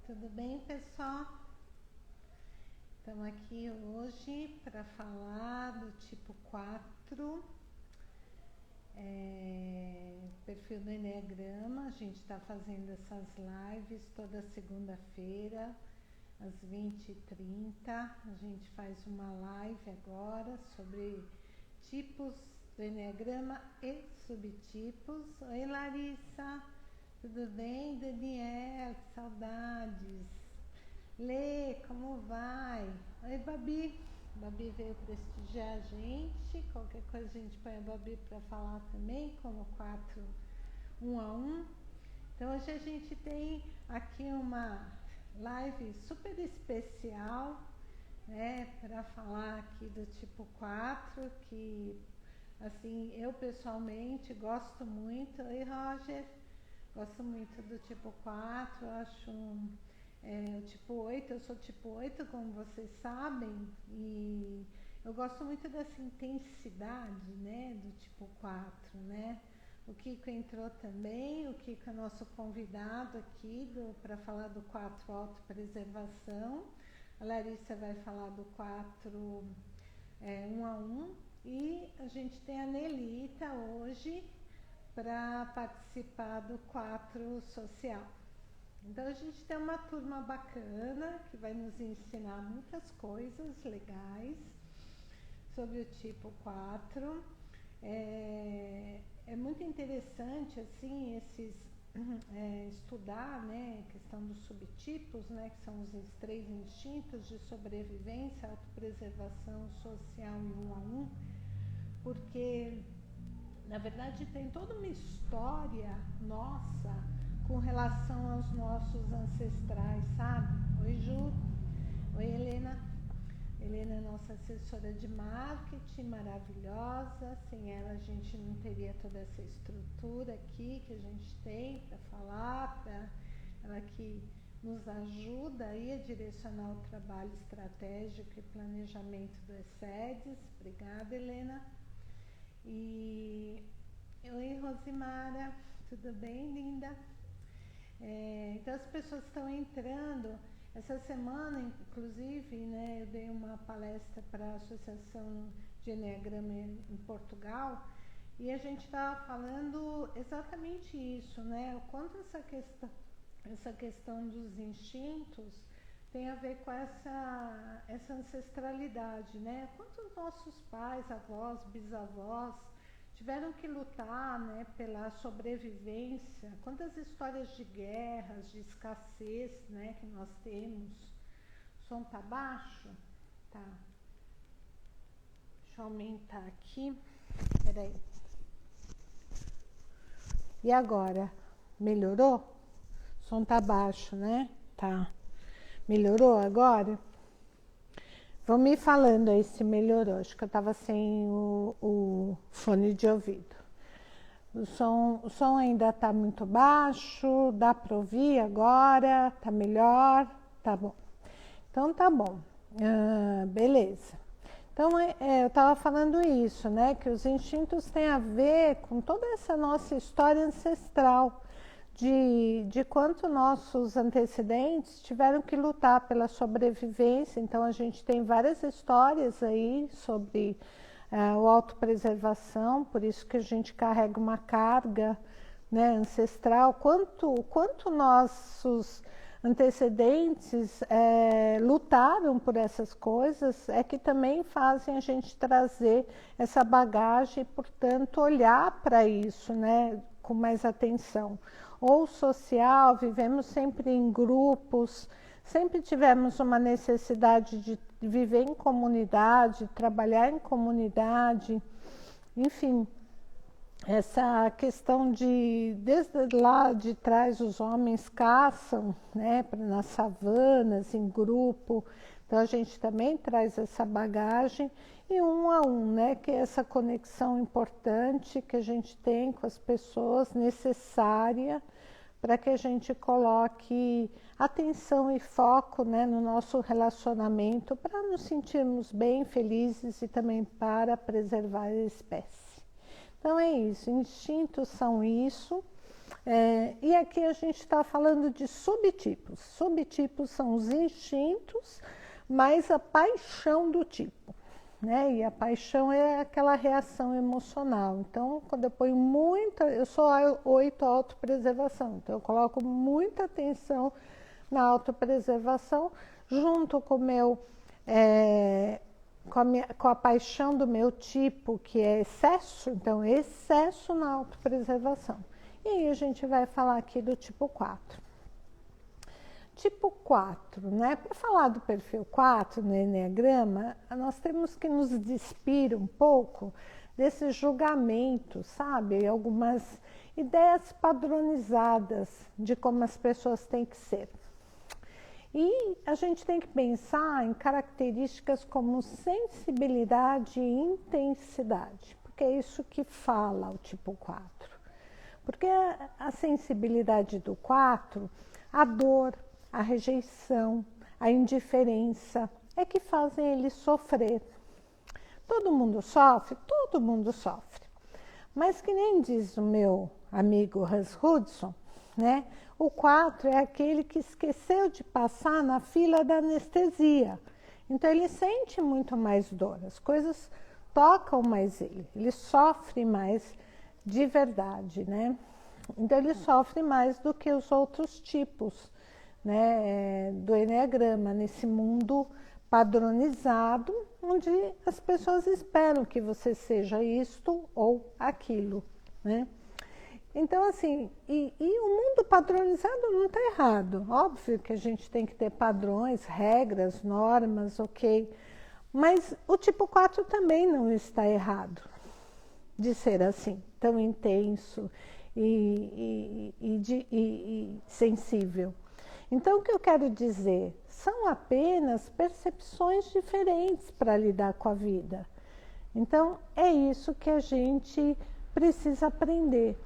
Tudo bem, pessoal? Estamos aqui hoje para falar do tipo 4, perfil do Enneagrama. A gente está fazendo essas lives toda segunda-feira, às 20h30. A gente faz uma live agora sobre tipos do Enneagrama e subtipos. Oi, Larissa! Tudo bem, Daniel? Saudades! Lê, como vai? Oi, Babi. Babi veio prestigiar a gente. Qualquer coisa a gente põe a Babi para falar também, como 4 1 a 1. Então hoje a gente tem aqui uma live super especial, né, para falar aqui do tipo 4, que assim, eu pessoalmente gosto muito. Oi, Roger. Gosto muito do tipo 4, acho o tipo 8, eu sou tipo 8, como vocês sabem, e eu gosto muito dessa intensidade, né, do tipo 4, né? O Kiko entrou também, o Kiko é nosso convidado aqui para falar do 4 autopreservação. A Larissa vai falar do 4 1 a 1, e a gente tem a Nelita hoje para participar do 4 social. Então a gente tem uma turma bacana que vai nos ensinar muitas coisas legais sobre o tipo 4. É muito interessante assim estudar, né, a questão dos subtipos, né, que são os 3 instintos de sobrevivência, autopreservação, social e 1 a 1, porque na verdade tem toda uma história nossa com relação aos nossos ancestrais, sabe? Oi, Ju. Oi, Helena. Helena é nossa assessora de marketing, maravilhosa. Sem ela a gente não teria toda essa estrutura aqui que a gente tem para falar, ela que nos ajuda aí a direcionar o trabalho estratégico e planejamento do ESSEDES. Obrigada, Helena. E oi, Rosimara, tudo bem, linda? Então as pessoas estão entrando. Essa semana, inclusive, né, eu dei uma palestra para a Associação de Enneagrama em Portugal, e a gente estava falando exatamente isso, né? O quanto essa questão dos instintos tem a ver com essa ancestralidade, né? Quantos nossos pais, avós, bisavós tiveram que lutar, né, pela sobrevivência? Quantas histórias de guerras, de escassez, né, que nós temos? O som tá baixo? Tá. Deixa eu aumentar aqui. Peraí. E agora? Melhorou? O som tá baixo, né? Tá. Melhorou agora? Vão me falando aí se melhorou. Acho que eu estava sem o fone de ouvido. O som ainda está muito baixo. Dá para ouvir agora? Tá melhor? Tá bom. Então tá bom. Beleza. Então eu estava falando isso, né? Que os instintos têm a ver com toda essa nossa história ancestral. De quanto nossos antecedentes tiveram que lutar pela sobrevivência. Então a gente tem várias histórias aí sobre o autopreservação, por isso que a gente carrega uma carga, né, ancestral. Quanto nossos antecedentes lutaram por essas coisas, é que também fazem a gente trazer essa bagagem e, portanto, olhar para isso, né, com mais atenção. Ou social, vivemos sempre em grupos, sempre tivemos uma necessidade de viver em comunidade, trabalhar em comunidade, enfim, essa questão desde lá de trás os homens caçam, né, nas savanas, em grupo, então a gente também traz essa bagagem, e 1 a 1, né, que é essa conexão importante que a gente tem com as pessoas, necessária para que a gente coloque atenção e foco, né, no nosso relacionamento, para nos sentirmos bem, felizes e também para preservar a espécie. Então é isso, instintos são isso, E aqui a gente está falando de subtipos. Subtipos são os instintos, mais a paixão do tipo. Né? E a paixão é aquela reação emocional. Então, quando eu ponho muita... Eu sou 8 autopreservação, então eu coloco muita atenção na autopreservação, junto com o meu... com a paixão do meu tipo, que é excesso, então excesso na autopreservação. E aí a gente vai falar aqui do tipo 4. Tipo 4, né? Para falar do perfil 4 no Enneagrama, nós temos que nos despir um pouco desse julgamento, sabe? Algumas ideias padronizadas de como as pessoas têm que ser. E a gente tem que pensar em características como sensibilidade e intensidade, porque é isso que fala o tipo 4. Porque a sensibilidade do 4, a dor, a rejeição, a indiferença, é que fazem ele sofrer. Todo mundo sofre? Todo mundo sofre. Mas que nem diz o meu amigo Hans Hudson, né? O 4 é aquele que esqueceu de passar na fila da anestesia. Então ele sente muito mais dor, as coisas tocam mais ele sofre mais de verdade, né? Então ele sofre mais do que os outros tipos, né, do Enneagrama, nesse mundo padronizado, onde as pessoas esperam que você seja isto ou aquilo, né? Então, assim, e o mundo padronizado não está errado. Óbvio que a gente tem que ter padrões, regras, normas, ok. Mas o tipo 4 também não está errado de ser assim, tão intenso e sensível. Então, o que eu quero dizer? São apenas percepções diferentes para lidar com a vida. Então, é isso que a gente precisa aprender,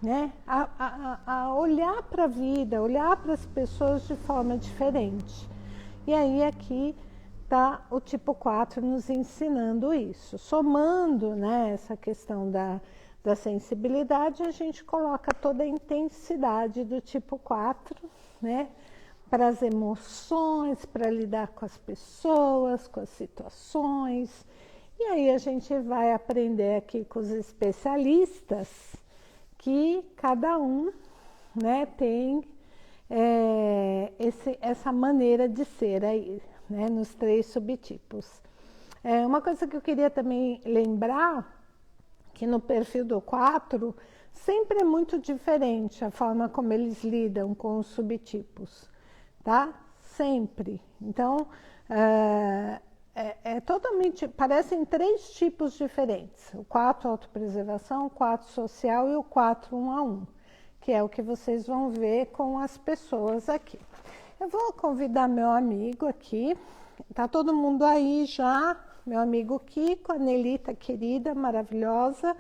né? A olhar para a vida, olhar para as pessoas de forma diferente. E aí aqui está o tipo 4 nos ensinando isso. Somando, né, essa questão da sensibilidade, a gente coloca toda a intensidade do tipo 4, né, para as emoções, para lidar com as pessoas, com as situações. E aí a gente vai aprender aqui com os especialistas que cada um, né, tem essa maneira de ser aí, né, nos 3 subtipos. Uma coisa que eu queria também lembrar, que no perfil do 4, sempre é muito diferente a forma como eles lidam com os subtipos, tá? Sempre. Então, totalmente, parecem 3 tipos diferentes. O 4 autopreservação, o 4 social e o 4 1 a 1, que é o que vocês vão ver com as pessoas aqui. Eu vou convidar meu amigo aqui, tá todo mundo aí já, meu amigo Kiko, a Nelita querida, maravilhosa,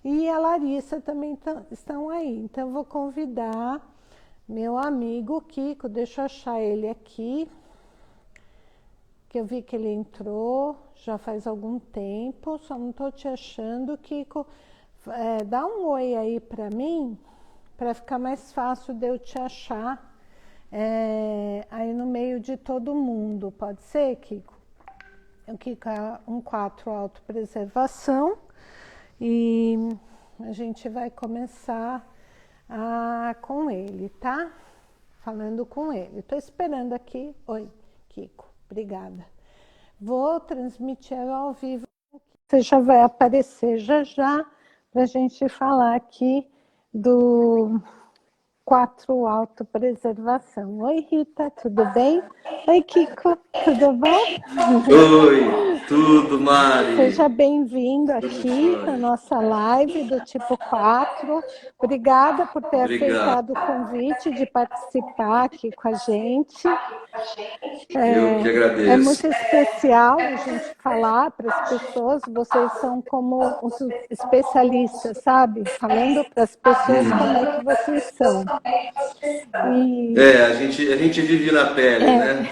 e a Larissa também estão aí. Então eu vou convidar meu amigo Kiko, deixa eu achar ele aqui, que eu vi que ele entrou já faz algum tempo, só não estou te achando. Kiko, dá um oi aí para mim, para ficar mais fácil de eu te achar aí no meio de todo mundo. Pode ser, Kiko? O Kiko é um 4 autopreservação e a gente vai começar com ele, tá? Falando com ele. Estou esperando aqui. Oi, Kiko. Obrigada. Vou transmitir ao vivo. Você já vai aparecer já para a gente falar aqui do 4 autopreservação. Oi, Rita, tudo bem? Oi, Kiko, tudo bom? Oi, tudo, Mari? Seja bem-vindo aqui na nossa live do tipo 4. Obrigada por ter aceitado o convite de participar aqui com a gente. Eu que agradeço. É muito especial a gente falar para as pessoas, vocês são como os especialistas, sabe? Falando para as pessoas como é que vocês são. A gente vive na pele, né?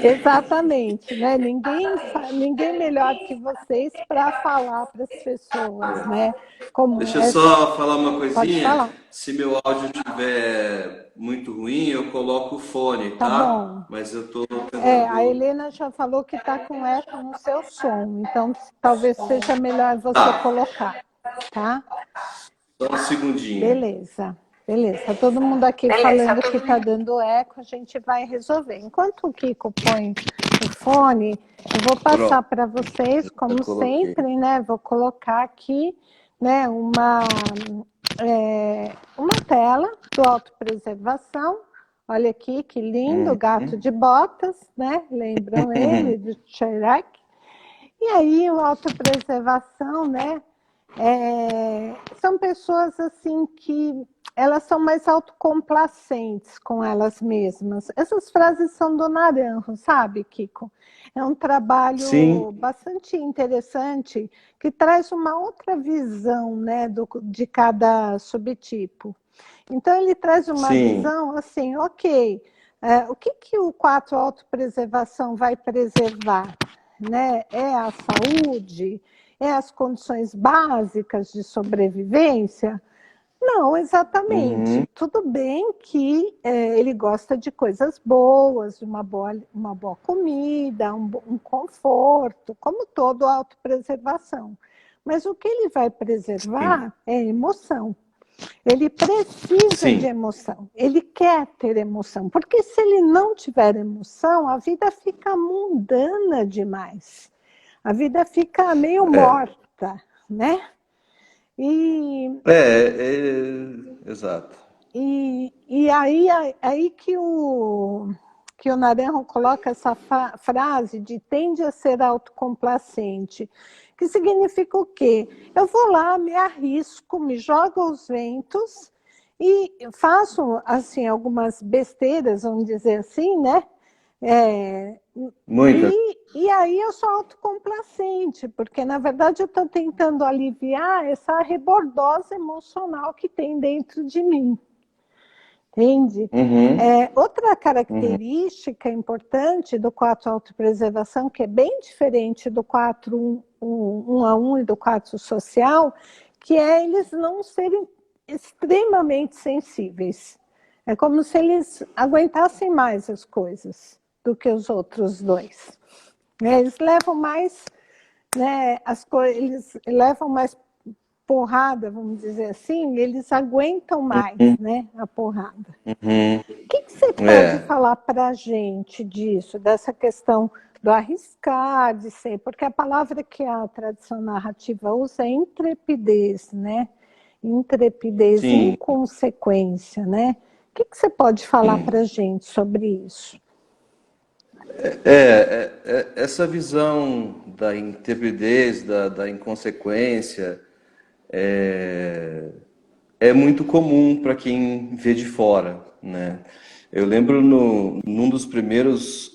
Exatamente, né? Ninguém ninguém melhor que vocês para falar para as pessoas, né? Como Deixa eu só falar uma Pode coisinha. falar. Se meu áudio estiver muito ruim, eu coloco o fone, Tá tá? bom. Mas eu tô A tentando. Helena já falou que está com eco no seu som, então talvez seja melhor você Tá, colocar, tá? só um segundinho. Beleza, beleza. Tá todo mundo aqui falando que está dando eco, a gente vai resolver. Enquanto o Kiko põe o fone, eu vou passar para vocês, como sempre, né? Vou colocar aqui, né, uma tela do autopreservação. Olha aqui, que lindo, gato de botas, né? Lembram ele, do Shrek? E aí, o autopreservação, né? São pessoas assim que elas são mais autocomplacentes com elas mesmas. Essas frases são do Naranjo, sabe, Kiko? É um trabalho Sim. bastante interessante que traz uma outra visão, né, de cada subtipo. Então, ele traz uma visão assim, ok, o que o 4 autopreservação vai preservar? Né? É a saúde? É as condições básicas de sobrevivência? Não, exatamente. Tudo bem que ele gosta de coisas boas, uma boa comida, um conforto, como toda autopreservação. Mas o que ele vai preservar é emoção. Ele precisa de emoção, ele quer ter emoção, porque se ele não tiver emoção, a vida fica mundana demais. A vida fica meio morta, né? Exato. E aí que o Naranjo coloca essa frase de tende a ser autocomplacente, que significa o quê? Eu vou lá, me arrisco, me jogo aos ventos e faço assim, algumas besteiras, vamos dizer assim, né? Muitas. E aí eu sou autocomplacente, porque na verdade eu estou tentando aliviar essa rebordose emocional que tem dentro de mim. Entende? Outra característica importante do 4 autopreservação, que é bem diferente do 4 1 a 1 e do 4 social, que é eles não serem extremamente sensíveis. É como se eles aguentassem mais as coisas do que os outros dois. Eles levam mais, né, eles levam mais porrada, vamos dizer assim, eles aguentam mais, né, a porrada. O que você pode falar para a gente disso, dessa questão do arriscar, de ser, porque a palavra que a tradição narrativa usa é intrepidez, né? Intrepidez, inconsequência, né? O que você pode falar para a gente sobre isso? Essa visão da intrepidez, da inconsequência, é muito comum para quem vê de fora, né? Eu lembro num dos primeiros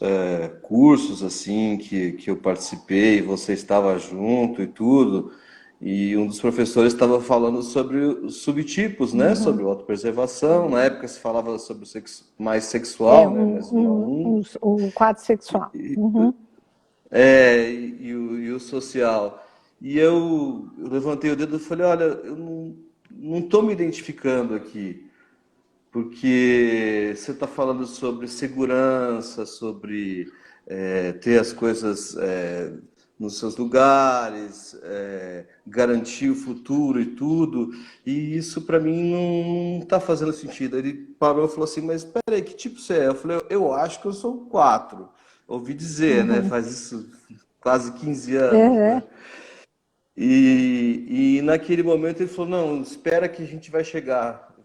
cursos assim que eu participei, você estava junto e tudo, e um dos professores estava falando sobre os subtipos, né? Sobre autopreservação. Na época se falava sobre o sexo mais sexual, né? Mais o quadro sexual. E o social. E eu levantei o dedo e falei, olha, eu não estou me identificando aqui, porque você está falando sobre segurança, sobre ter as coisas nos seus lugares, garantir o futuro e tudo, e isso para mim não está fazendo sentido. Ele parou e falou assim, mas peraí, que tipo você é? Eu falei, eu acho que eu sou 4. Ouvi dizer, né? Faz isso quase 15 anos, né? E naquele momento ele falou, não, espera que a gente vai chegar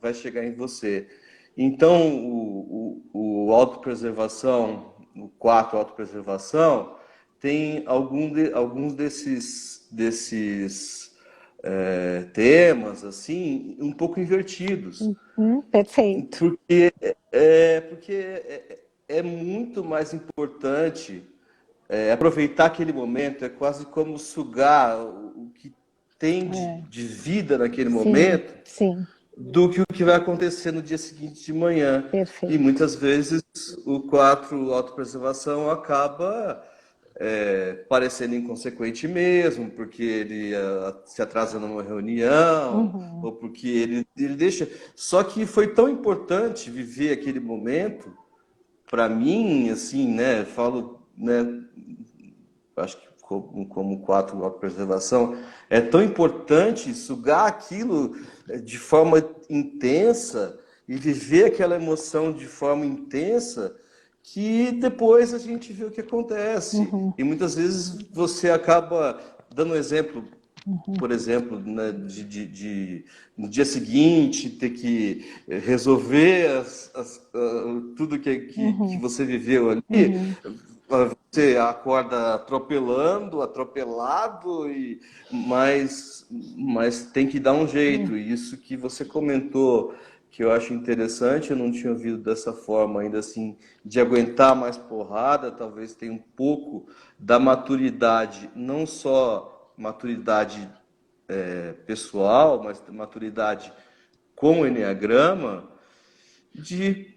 em você. Então, o autopreservação, o 4 autopreservação, tem alguns desses temas, assim, um pouco invertidos. Perfeito. Porque é muito mais importante aproveitar aquele momento, é quase como sugar o que tem de vida naquele momento, do que o que vai acontecer no dia seguinte de manhã. Perfeito. E muitas vezes o 4 autopreservação acaba parecendo inconsequente mesmo, porque ele se atrasa numa reunião, Uhum. ou porque ele deixa. Só que foi tão importante viver aquele momento, para mim, assim, né? Falo, né? Acho que como quatro autopreservação, é tão importante sugar aquilo de forma intensa e viver aquela emoção de forma intensa que depois a gente vê o que acontece. Uhum. E muitas vezes você acaba dando um exemplo, Uhum. por exemplo, né, no dia seguinte ter que resolver tudo que Uhum. você viveu ali. Uhum. Você acorda atropelado, mas tem que dar um Uhum. jeito. E isso que você comentou, que eu acho interessante, eu não tinha ouvido dessa forma ainda assim, de aguentar mais porrada, talvez tenha um pouco da maturidade, não só maturidade pessoal, mas maturidade com o Enneagrama, de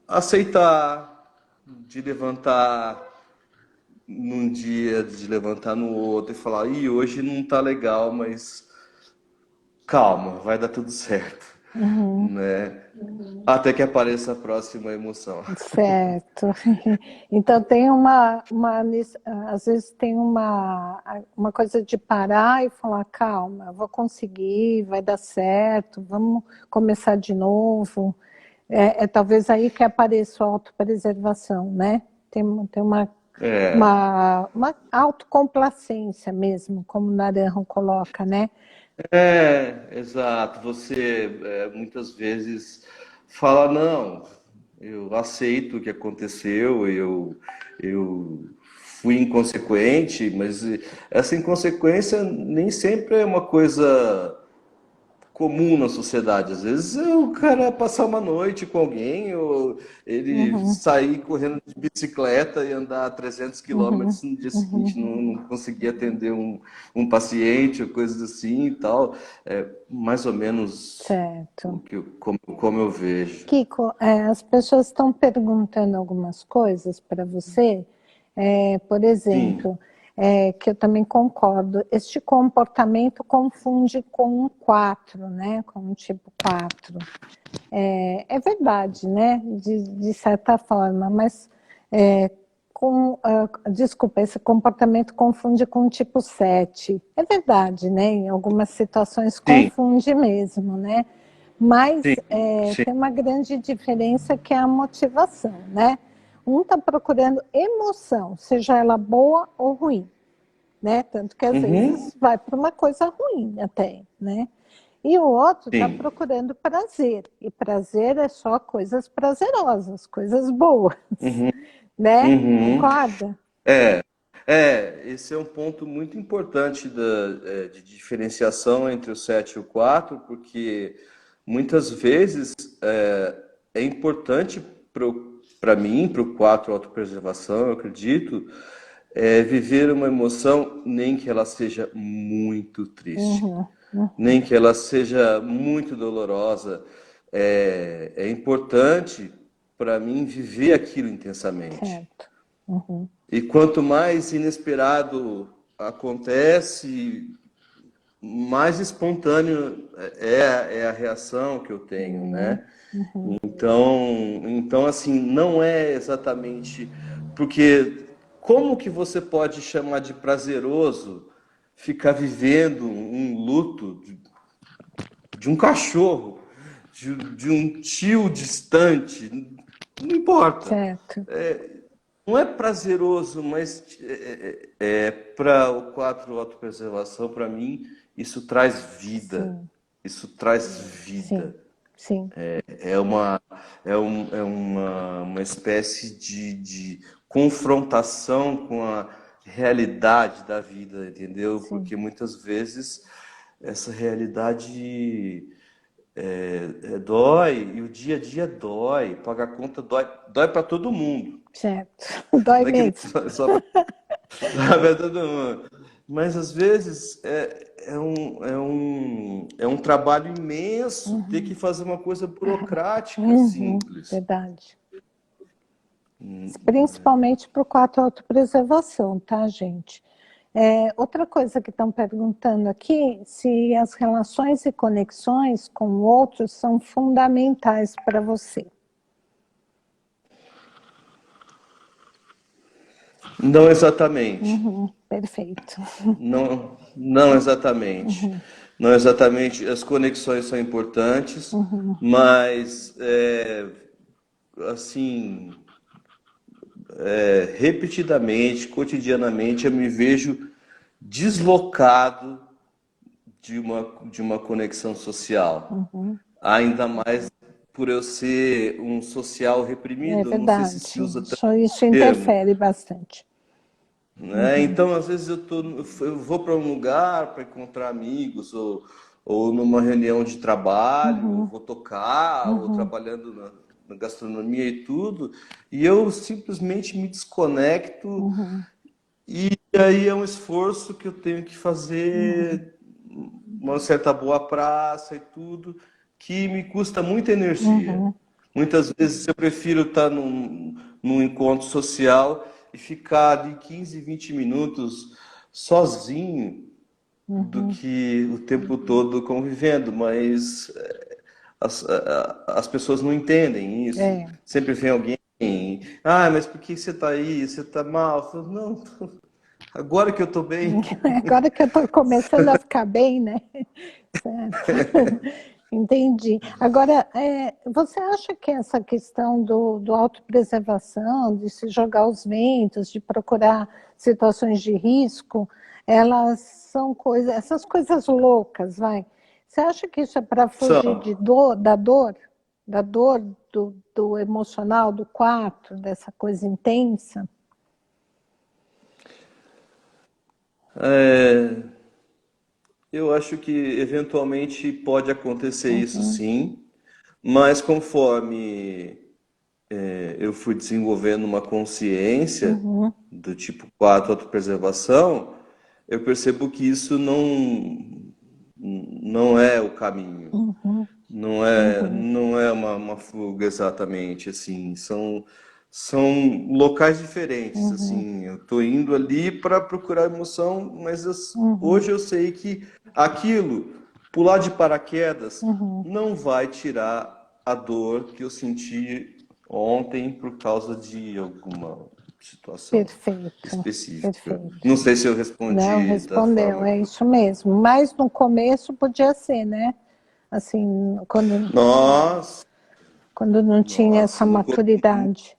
aceitar, de levantar num dia, de levantar no outro e falar, ih, hoje não tá legal, mas calma, vai dar tudo certo, Uhum. né? Até que apareça a próxima emoção. Certo. Então tem às vezes tem uma coisa de parar e falar, calma, eu vou conseguir, vai dar certo, vamos começar de novo. É talvez aí que apareça a autopreservação, né? Tem É, uma autocomplacência mesmo, como o Naranjo coloca, né? exato. Você muitas vezes fala, não, eu aceito o que aconteceu, eu fui inconsequente, mas essa inconsequência nem sempre é uma coisa comum na sociedade. Às vezes é o cara passar uma noite com alguém, ou ele Uhum, sair correndo de bicicleta e andar 300 uhum, quilômetros no dia seguinte, uhum. não conseguir atender um paciente ou coisas assim e tal. É mais ou menos Certo. como eu vejo. Kiko, as pessoas estão perguntando algumas coisas para você, por Sim, exemplo, que eu também concordo, este comportamento confunde com um 4, né, com um tipo 4. É verdade, né, de certa forma, mas desculpa, esse comportamento confunde com um tipo 7. É verdade, né, em algumas situações sim, confunde mesmo, né? Mas sim, sim. tem uma grande diferença que é a motivação, né? Um está procurando emoção, seja ela boa ou ruim, né? Tanto que às Uhum, vezes vai para uma coisa ruim até, né? E o outro está sim. procurando prazer, e prazer é só coisas prazerosas, coisas boas, Uhum, né? uhum. Concorda? É, esse é um ponto muito importante de diferenciação entre o 7 e o 4, porque muitas vezes é importante para mim, para o 4 autopreservação, eu acredito, viver uma emoção, nem que ela seja muito triste, Uhum, uhum, nem que ela seja muito dolorosa. É importante para mim viver aquilo intensamente. certo. Uhum, E quanto mais inesperado acontece, mais espontâneo é a reação que eu tenho, uhum, né? uhum, Então assim, não é exatamente porque como que você pode chamar de prazeroso ficar vivendo um luto de um cachorro, de um tio distante? Não importa. certo. Não é prazeroso, mas para o 4 autopreservação, para mim, isso traz vida. Sim, Isso traz sim, vida. sim, É uma espécie de confrontação com a realidade da vida, entendeu? sim. Porque muitas vezes essa realidade dói, e o dia a dia dói, pagar conta dói para todo mundo. Certo, dói Não é que mesmo. só para todo mundo. Mas às vezes é um trabalho imenso ter que Uhum, fazer uma coisa burocrática uhum, simples. verdade. Principalmente para o 4 autopreservação, tá, gente? Outra coisa que estão perguntando aqui, se as relações e conexões com outros são fundamentais para você. Não exatamente. Perfeito. Não exatamente. Não exatamente. As conexões são importantes, mas assim, repetidamente, cotidianamente, eu me vejo deslocado de uma conexão social. Ainda mais por eu ser um social É reprimido. Não sei se verdade. se usa tanto Isso termo, interfere bastante. né? Então, às vezes eu vou para um lugar para encontrar amigos ou numa reunião de trabalho, ou vou tocar, ou trabalhando na gastronomia e tudo, e eu simplesmente me desconecto. E aí é um esforço que eu tenho que fazer, uma certa boa praça e tudo, que me custa muita energia. Muitas vezes eu prefiro estar num encontro social e ficar de 15, 20 minutos sozinho do que o tempo todo convivendo, mas as pessoas não entendem isso. É. Sempre vem alguém, mas por que você está aí? Você está mal? Eu falo, não, agora que eu estou bem. Agora que eu estou começando a ficar bem, né? Certo. Entendi. Agora, você acha que essa questão do autopreservação, de se jogar aos ventos, de procurar situações de risco, elas são coisas, essas coisas loucas, vai? Você acha que isso é para fugir de São. da dor do emocional, do quarto, dessa coisa intensa? Eu acho que eventualmente pode acontecer isso sim, mas conforme eu fui desenvolvendo uma consciência do tipo 4 autopreservação, eu percebo que isso não é o caminho. Não é uma fuga exatamente, assim, são locais diferentes, assim, eu tô indo ali para procurar emoção, mas hoje eu sei que aquilo, pular de paraquedas, não vai tirar a dor que eu senti ontem por causa de alguma situação Perfeito, específica. perfeito. Não sei se eu Não, respondi da respondeu, forma é que... isso mesmo. Mas no começo podia ser, né? Assim, Nossa, quando não tinha essa nossa, maturidade.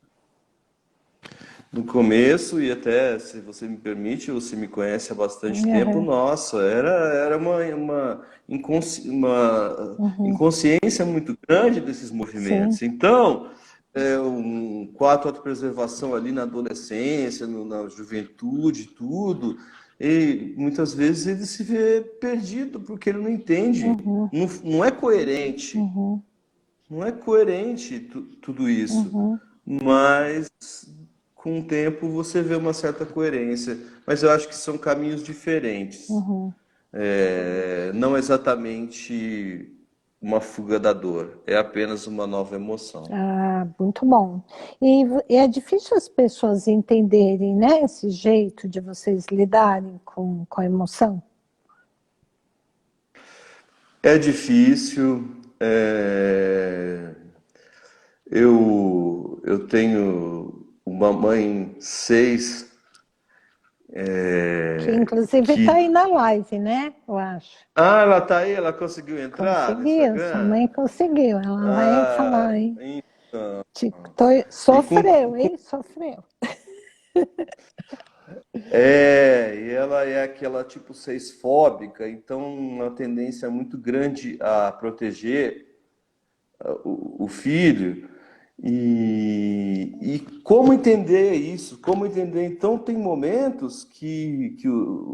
no começo, e até, se você me permite, você me conhece há bastante tempo, Uhum, nossa, era uma inconsciência muito grande desses sim, movimentos. Então, um 4 autopreservação ali na adolescência, na juventude, tudo, e muitas vezes ele se vê perdido porque ele não entende, não é coerente, não é coerente tudo isso, mas com o tempo você vê uma certa coerência. Mas eu acho que são caminhos diferentes. Não exatamente uma fuga da dor, é apenas uma nova emoção. ah, muito bom. E é difícil as pessoas entenderem, né, esse jeito de vocês lidarem com a emoção? É difícil. Eu tenho uma mãe 6 Que inclusive está que. aí na live, né? Eu acho. Ah, ela tá aí, ela conseguiu entrar no Conseguiu, sua Instagram? mãe conseguiu. Ela vai Ah, falar, hein? então. E Sofreu, hein? Sofreu. e ela é aquela tipo 6 fóbica, então uma tendência muito grande a proteger o filho. E como entender isso? Como entender? Então, tem momentos que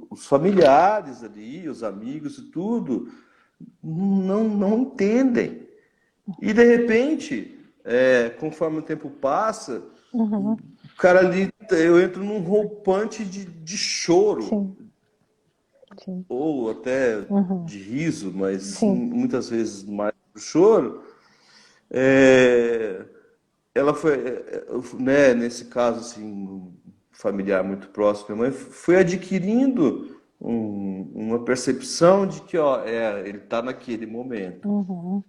os familiares ali, os amigos e tudo, não entendem. E, de repente, conforme o tempo passa, Uhum, o cara ali, eu entro num roupante de choro, sim, sim, ou até uhum, de riso, mas sim. muitas vezes mais do choro. É, ela foi, né, nesse caso, assim, um familiar muito próximo, minha mãe foi adquirindo uma percepção de que, ó, ele está naquele momento, Uhum,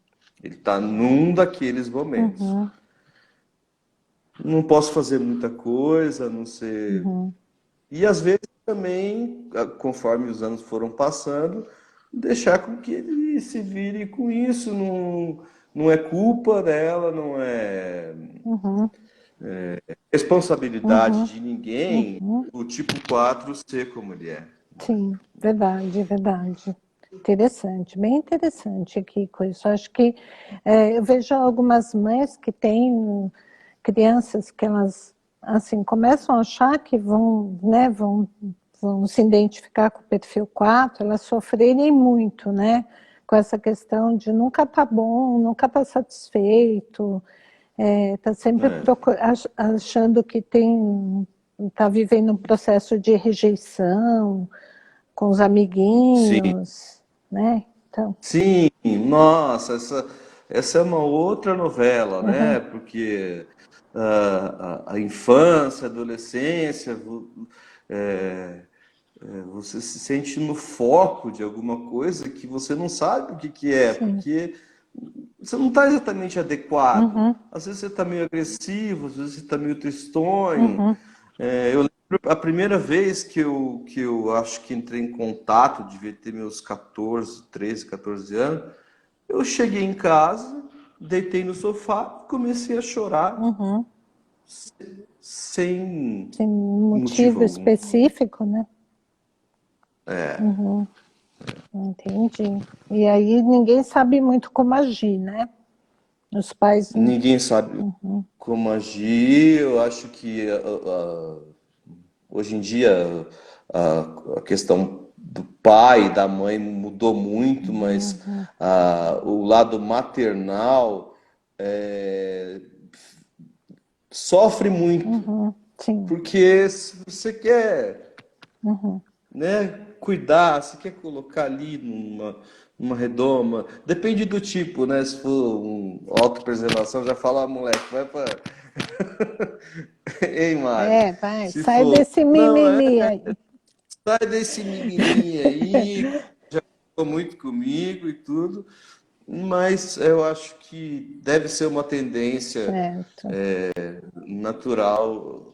ele está num daqueles momentos. uhum, Não posso fazer muita coisa, não sei. uhum. E às vezes também, conforme os anos foram passando, deixar com que ele se vire com isso. Não, não é culpa dela, não é Uhum, responsabilidade uhum, de ninguém uhum. o tipo 4 ser como ele é. Sim, verdade, verdade. Interessante, bem interessante aqui com isso. Acho que eu vejo algumas mães que têm crianças que elas assim começam a achar que vão, né, vão se identificar com o perfil 4, elas sofrerem muito, né, com essa questão de nunca tá bom, nunca tá satisfeito, tá sempre É. achando que tá vivendo um processo de rejeição com os Sim, amiguinhos, né? Então, sim, nossa, essa é uma outra novela, uhum, né? Porque a infância, a adolescência, é, você se sente no foco de alguma coisa que você não sabe o que que é, sim, porque você não está exatamente adequado. uhum, Às vezes você está meio agressivo, às vezes você está meio tristonho. uhum, Eu lembro a primeira vez que eu acho que entrei em contato, devia ter meus 14, 13, 14 anos, eu cheguei em casa, deitei no sofá, comecei a chorar uhum. sem Sem motivo motivo algum. específico, né? Uhum, entendi. E aí ninguém sabe muito como agir, né? Os pais. Ninguém sabe Uhum, como agir. Eu acho que hoje em dia a questão do pai e da mãe mudou muito, mas uhum, o lado maternal é, sofre muito, uhum, sim, porque se você quer, uhum, né, cuidar, se quer colocar ali numa redoma, depende do tipo, né? Se for autopreservação, já fala, moleque, vai para. Hein, Mari? vai, Se sai for. desse Não, mimimi aí. sai desse mimimi aí, já falou muito comigo e tudo, mas eu acho que deve ser uma tendência Certo. natural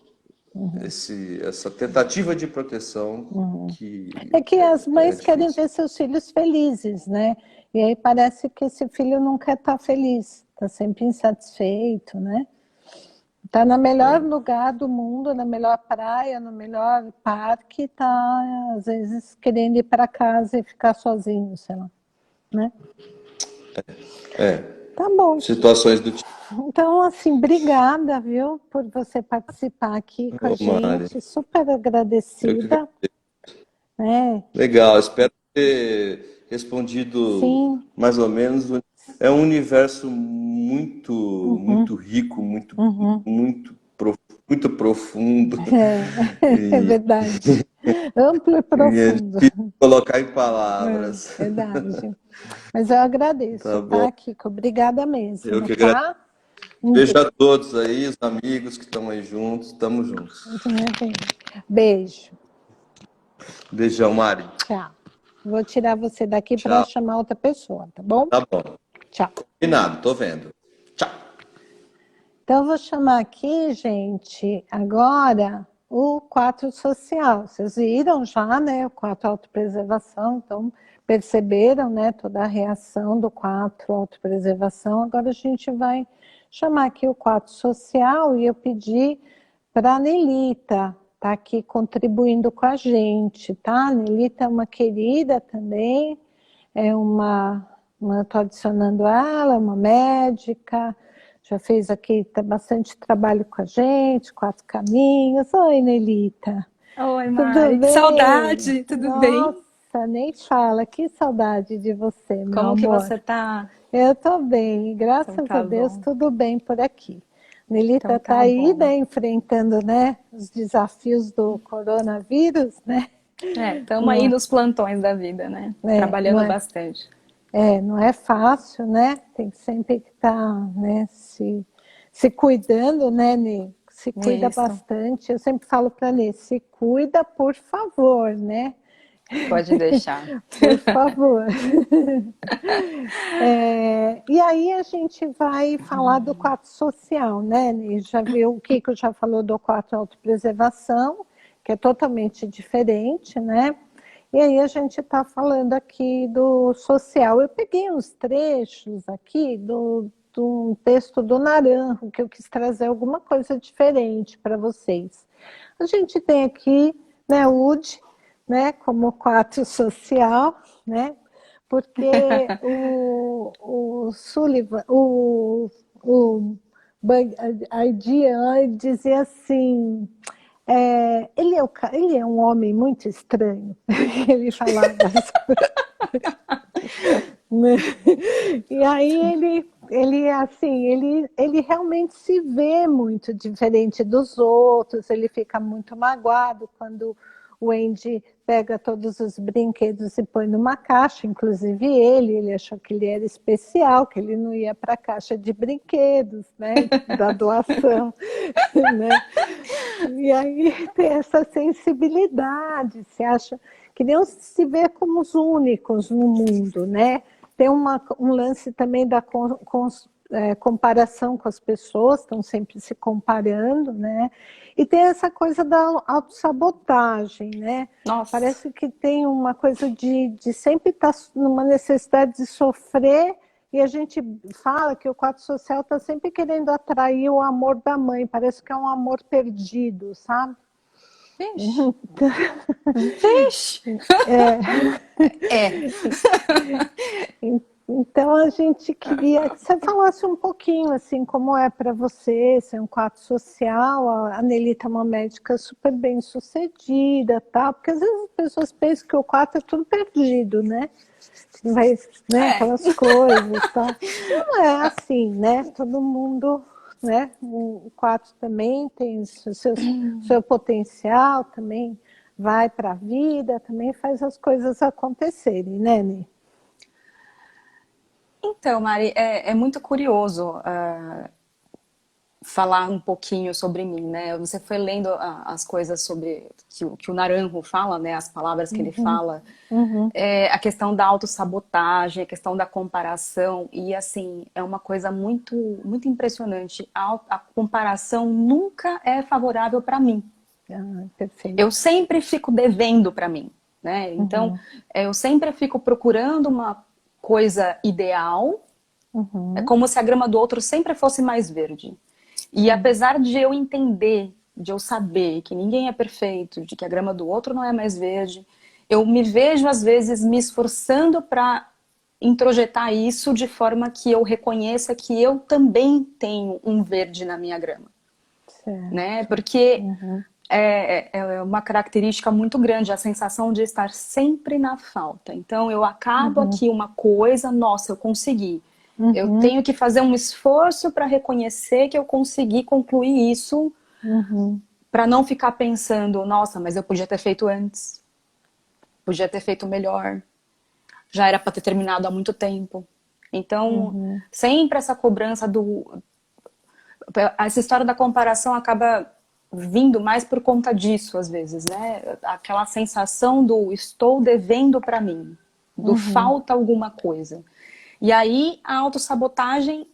essa tentativa de proteção Uhum. É que que as é mães querem difícil. ver seus filhos felizes, né? E aí parece que esse filho não quer estar feliz, está sempre insatisfeito, né? Está no melhor lugar do mundo, na melhor praia, no melhor parque, está às vezes querendo ir para casa e ficar sozinho, sei lá, né? É, Tá bom. situações do tipo, Então, assim, obrigada, viu, por você participar aqui com a ô, Mari, gente. Super eu que agradecida, né? legal, espero ter respondido Sim. mais ou menos. É um universo muito, Uhum, muito rico, uhum. muito profundo É e, verdade. Amplo e e é profundo. difícil colocar em É palavras. verdade. Mas eu agradeço, Tá bom. tá, Kiko? Obrigada Eu mesmo, que agradeço. tá? Um Beijo a todos aí, os amigos que estão aí juntos. Tamo juntos. beijo. Beijão, Mari. Tchau. Vou tirar você daqui para Tchau. chamar outra pessoa, tá bom? Tá bom. Tchau. Combinado, tô vendo. Tchau. Então, eu vou chamar aqui, gente, agora o 4 social. Vocês viram já, né? O 4 autopreservação, então perceberam, né? Toda a reação do 4 autopreservação. Agora a gente vai chamar aqui o 4 social e eu pedi para a Nelita tá aqui contribuindo com a gente, tá? A Nelita é uma querida também, é estou adicionando ela, uma médica, já fez aqui tá bastante trabalho com a gente, Quatro Caminhos. Oi, Nelita. Oi, Tudo Mari, que bem? saudade, tudo bem? Nossa, nem fala, que saudade de você, meu Como que amor. você tá? Eu estou bem, Então graças a tá Deus, bom, tudo bem por aqui. Nelita então está tá aí, bom. né, enfrentando, né, os desafios do coronavírus, né? Estamos aí Não, nos plantões da vida, né? não Trabalhando é, bastante. não é fácil, né? Tem que sempre estar, né, se se cuidando, né, Nê? Se cuida Isso, bastante. Eu sempre falo para Nê, se cuida, por favor, né? pode deixar. Por favor. E aí a gente vai falar do quadro social, né? Nê? Já viu, o Kiko já falou do quadro autopreservação, que é totalmente diferente, né? E aí a gente está falando aqui do social. Eu peguei uns trechos aqui de um texto do Naranjo, que eu quis trazer alguma coisa diferente para vocês. A gente tem aqui, né, o UD, né, como quadro social, né? Porque o Sullivan, o Bug Idean dizia assim, ele é um homem muito estranho, ele falava né? E aí assim, ele realmente se vê muito diferente dos outros, ele fica muito magoado quando o Andy pega todos os brinquedos e põe numa caixa, inclusive ele achou que ele era especial, que ele não ia para a caixa de brinquedos, né, da doação, né? E aí tem essa sensibilidade, se acha que não se vê como os únicos no mundo, né? Tem um lance também da comparação com as pessoas, estão sempre se comparando, né? E tem essa coisa da autossabotagem, né? Nossa, Parece que tem uma coisa de sempre estar numa necessidade de sofrer, e a gente fala que o quadro social está sempre querendo atrair o amor da mãe, parece que é um amor perdido, sabe? vixe, vixe. É. Então a gente queria que você falasse um pouquinho assim como é para você ser um quadro social. A Nelita é uma médica super bem sucedida, tal, porque às vezes as pessoas pensam que o quadro é tudo perdido, né? Vai, né? Aquelas coisas, tal. Não é assim, né? Todo mundo, né? O quadro também tem seu potencial, também vai para a vida, também faz as coisas acontecerem, né, Nê? Então, Mari, é muito curioso falar um pouquinho sobre mim, né? Você foi lendo as coisas sobre que o Naranjo fala, né? As palavras que ele fala, Uhum. a questão da autossabotagem, a questão da comparação, e assim, é uma coisa muito, muito impressionante. A comparação nunca é favorável para mim. Ah, perfeito. Eu sempre fico devendo para mim, né? Então, eu sempre fico procurando uma coisa ideal, é como se a grama do outro sempre fosse mais verde. E apesar de eu entender, de eu saber que ninguém é perfeito, de que a grama do outro não é mais verde, eu me vejo às vezes me esforçando para introjetar isso de forma que eu reconheça que eu também tenho um verde na minha grama, Certo. né? Porque é uma característica muito grande a sensação de estar sempre na falta. Então eu acabo aqui uma coisa, nossa, eu consegui. Eu tenho que fazer um esforço para reconhecer que eu consegui concluir isso, para não ficar pensando, nossa, mas eu podia ter feito antes, podia ter feito melhor, já era para ter terminado há muito tempo. Então, sempre essa cobrança essa história da comparação acaba vindo mais por conta disso, às vezes, né? Aquela sensação do estou devendo para mim, do falta alguma coisa. E aí a autossabotagem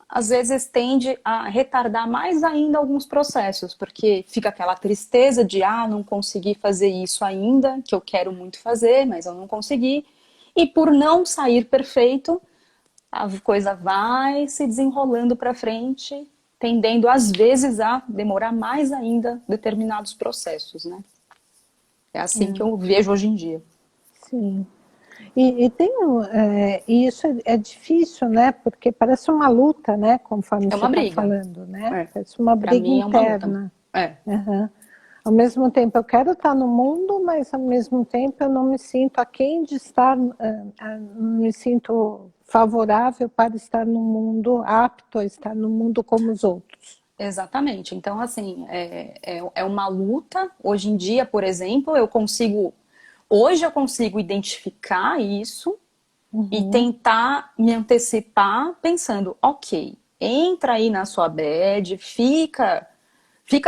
às vezes tende a retardar mais ainda alguns processos, porque fica aquela tristeza de não consegui fazer isso ainda, que eu quero muito fazer, mas eu não consegui. E por não sair perfeito, a coisa vai se desenrolando para frente, tendendo às vezes a demorar mais ainda determinados processos, né? É assim que eu vejo hoje em dia. Sim. E isso é difícil, né? Porque parece uma luta, né? Conforme É você uma está briga. falando, né? Parece uma Para briga mim é uma luta. interna. É. Uhum. Ao mesmo tempo, eu quero estar no mundo, mas ao mesmo tempo eu não me sinto aquém de estar, não me sinto favorável para estar no mundo, apto a estar no mundo como os outros. Exatamente. Então, assim, é uma luta. Hoje em dia, por exemplo, hoje eu consigo identificar isso e tentar me antecipar pensando, ok, entra aí na sua bad, fica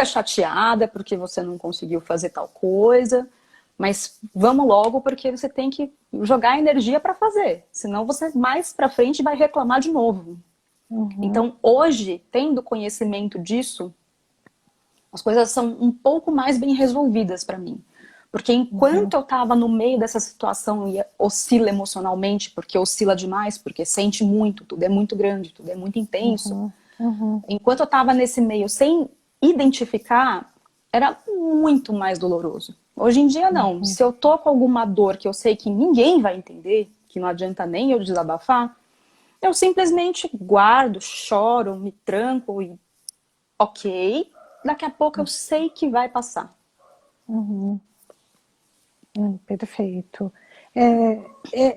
chateada porque você não conseguiu fazer tal coisa, mas vamos logo porque você tem que jogar energia para fazer, senão você mais para frente vai reclamar de novo. Então, hoje, tendo conhecimento disso, as coisas são um pouco mais bem resolvidas para mim. Porque enquanto eu estava no meio dessa situação e oscila emocionalmente, porque oscila demais, porque sente muito, tudo é muito grande, tudo é muito intenso. Enquanto eu estava nesse meio sem identificar, era muito mais doloroso. Hoje em dia, não. Se eu tô com alguma dor que eu sei que ninguém vai entender, que não adianta nem eu desabafar, eu simplesmente guardo, choro, me tranco e ok, daqui a pouco eu sei que vai passar. Perfeito.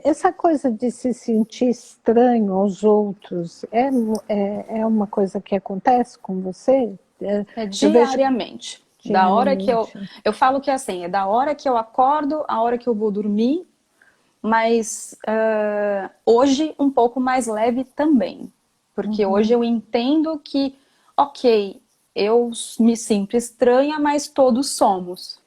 Essa coisa de se sentir estranho aos outros é uma coisa que acontece com você? Diariamente. Da hora que eu falo que é assim, é da hora que eu acordo, a hora que eu vou dormir, mas hoje um pouco mais leve também. Porque hoje eu entendo que, ok, eu me sinto estranha, mas todos somos.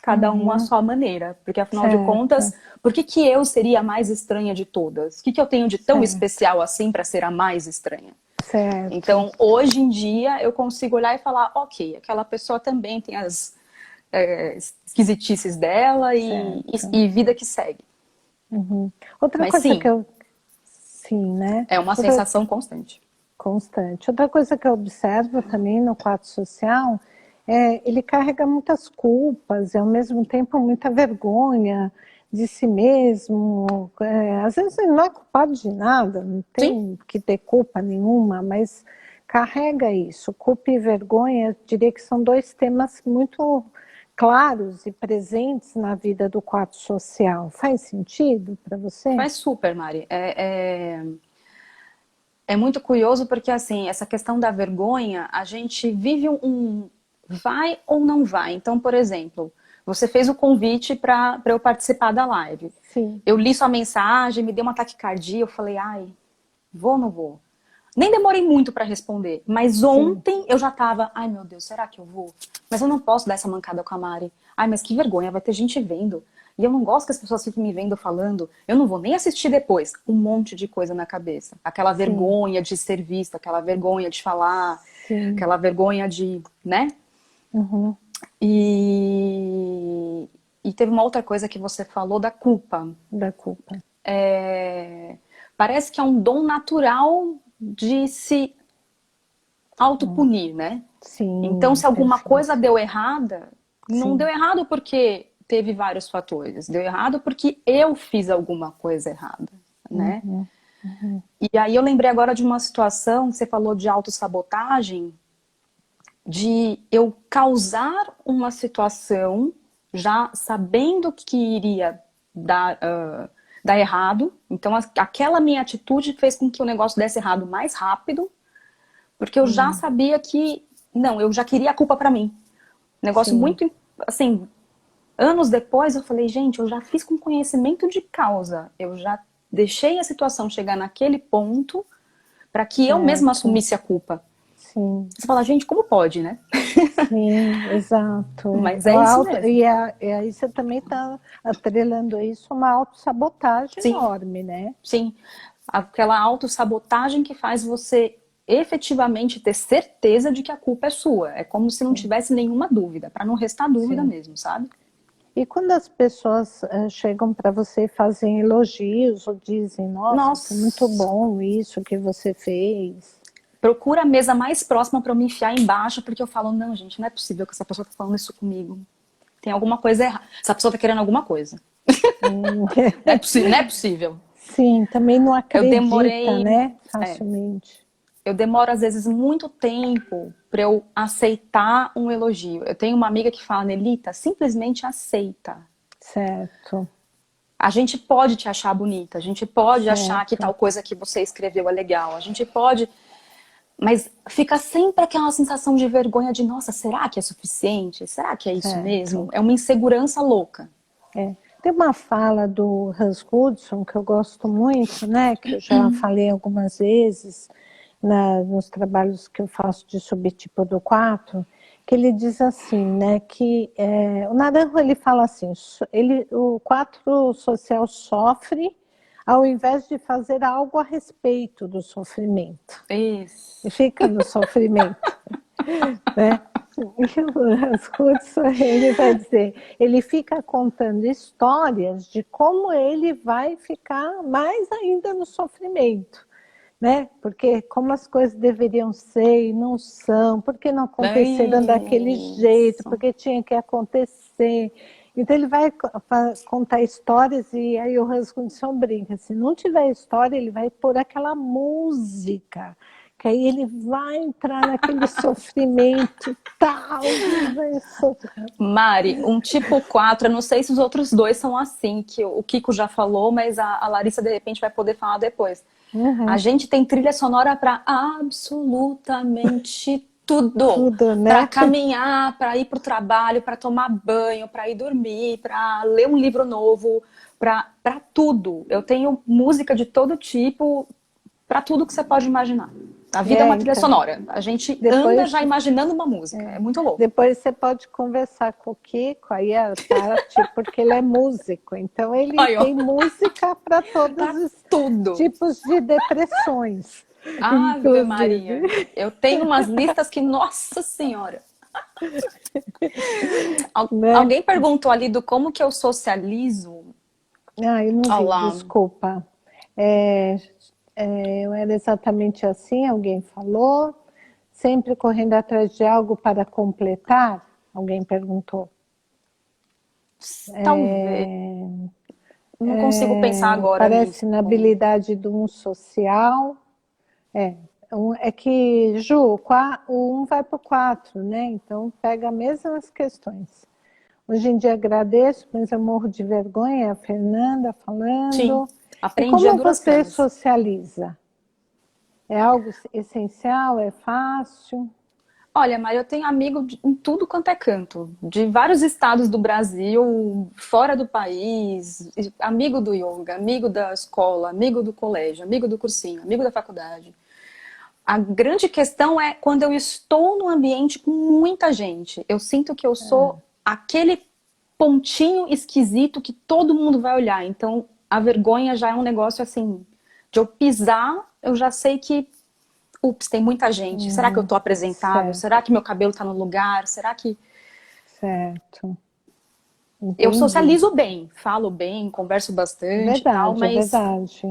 Cada um à sua maneira. Porque afinal de contas, por que eu seria a mais estranha de todas? O que eu tenho de tão especial assim para ser a mais estranha? Certo. Então, hoje em dia, eu consigo olhar e falar, ok, aquela pessoa também tem as esquisitices dela e vida que segue. Outra Mas coisa sim, que eu... Sim, né? é uma sensação constante. Constante. Outra coisa que eu observo também no quadro social ele carrega muitas culpas e ao mesmo tempo muita vergonha de si mesmo. Às vezes ele não é culpado de nada, não tem que ter culpa nenhuma, mas carrega isso. Culpa e vergonha, eu diria que são dois temas muito claros e presentes na vida do quadro social. Faz sentido para você? Faz super, Mari. É muito curioso porque, assim, essa questão da vergonha, a gente vive vai ou não vai. Então, por exemplo, você fez o convite para eu participar da live. Sim. Eu li sua mensagem, me deu uma taquicardia, eu falei, ai, vou ou não vou? Nem demorei muito para responder, mas ontem eu já tava, ai meu Deus, será que eu vou? Mas eu não posso dar essa mancada com a Mari. Ai, mas que vergonha, vai ter gente vendo. E eu não gosto que as pessoas fiquem me vendo falando. Eu não vou nem assistir depois. Um monte de coisa na cabeça. Aquela vergonha de ser vista, aquela vergonha de falar, aquela vergonha de, né? E teve uma outra coisa que você falou da culpa. Da culpa. Parece que é um dom natural de se autopunir, né? Sim. Então, se alguma coisa deu errada, não deu errado porque teve vários fatores. Deu errado porque eu fiz alguma coisa errada, né? E aí eu lembrei agora de uma situação que você falou de autossabotagem, de eu causar uma situação já sabendo que iria dar errado. Então, aquela minha atitude fez com que o negócio desse errado mais rápido, porque eu já sabia que... Não, eu já queria a culpa pra mim. Negócio muito... Assim, anos depois eu falei, gente, eu já fiz com conhecimento de causa. Eu já deixei a situação chegar naquele ponto para que eu mesma assumisse a culpa. Sim. Você fala, gente, como pode, né? Sim, exato. Mas é isso mesmo. E aí você também está atrelando isso a uma autossabotagem enorme, né? Sim, aquela autossabotagem que faz você efetivamente ter certeza de que a culpa é sua. É como se não tivesse nenhuma dúvida, para não restar dúvida mesmo, sabe? E quando as pessoas chegam para você e fazem elogios ou dizem, nossa, muito bom isso que você fez. Procura a mesa mais próxima para eu me enfiar embaixo, porque eu falo, não, gente, não é possível que essa pessoa tá falando isso comigo. Tem alguma coisa errada. Essa pessoa tá querendo alguma coisa. Não é possível. Sim, também não acredita, né? Facilmente. Eu demoro, às vezes, muito tempo para eu aceitar um elogio. Eu tenho uma amiga que fala, Nelita, simplesmente aceita. Certo. A gente pode te achar bonita, a gente pode achar que tal coisa que você escreveu é legal, a gente pode... Mas fica sempre aquela sensação de vergonha de, nossa, será que é suficiente? Será que é isso mesmo? É uma insegurança louca. Tem uma fala do Hans Gudson que eu gosto muito, né? Que eu já falei algumas vezes. nos trabalhos que eu faço de subtipo do 4, que ele diz assim, né, que o Naranjo ele fala assim, o 4 social sofre ao invés de fazer algo a respeito do sofrimento. Isso. E fica no sofrimento, né? Ele vai dizer, ele fica contando histórias de como ele vai ficar mais ainda no sofrimento, né? Porque como as coisas deveriam ser e não são, porque não aconteceram daquele jeito, porque tinha que acontecer. Então ele vai contar histórias e aí o Hans Kunitzson brinca, se não tiver história, ele vai pôr aquela música, que aí ele vai entrar naquele sofrimento tal. Mari, um tipo 4, eu não sei se os outros dois são assim, que o Kiko já falou, mas a Larissa de repente vai poder falar depois. A gente tem trilha sonora para absolutamente tudo, né? Para caminhar, para ir para o trabalho, para tomar banho, para ir dormir, para ler um livro novo, para tudo. Eu tenho música de todo tipo, para tudo que você pode imaginar. A vida é uma trilha sonora. A gente anda já imaginando uma música. É muito louco. Depois você pode conversar com o Kiko, aí a parte, porque ele é músico. Então ele tem música para todos os tipos de depressões. Ave Maria. Eu tenho umas listas que, nossa senhora. Alguém perguntou ali do como que eu socializo. Eu não vi, desculpa. Eu era exatamente assim, alguém falou. Sempre correndo atrás de algo para completar? Alguém perguntou. Talvez. Não consigo pensar agora. Parece na habilidade do social. É que, Ju, o 1 vai para o 4, né? Então pega as mesmas questões. Hoje em dia agradeço, mas eu morro de vergonha, a Fernanda falando. Sim, aprendi a duras penas. Como você socializa? É algo essencial? É fácil? Olha, Mari, eu tenho amigo em tudo quanto é canto, de vários estados do Brasil, fora do país, amigo do yoga, amigo da escola, amigo do colégio, amigo do cursinho, amigo da faculdade. A grande questão é quando eu estou num ambiente com muita gente, eu sinto que eu sou aquele pontinho esquisito que todo mundo vai olhar. Então, a vergonha já é um negócio assim, de eu pisar, eu já sei que tem muita gente. Será que eu tô apresentável? Certo. Será que meu cabelo tá no lugar? Será que... Certo. Entendi. Eu socializo bem, falo bem, converso bastante, tal, mas,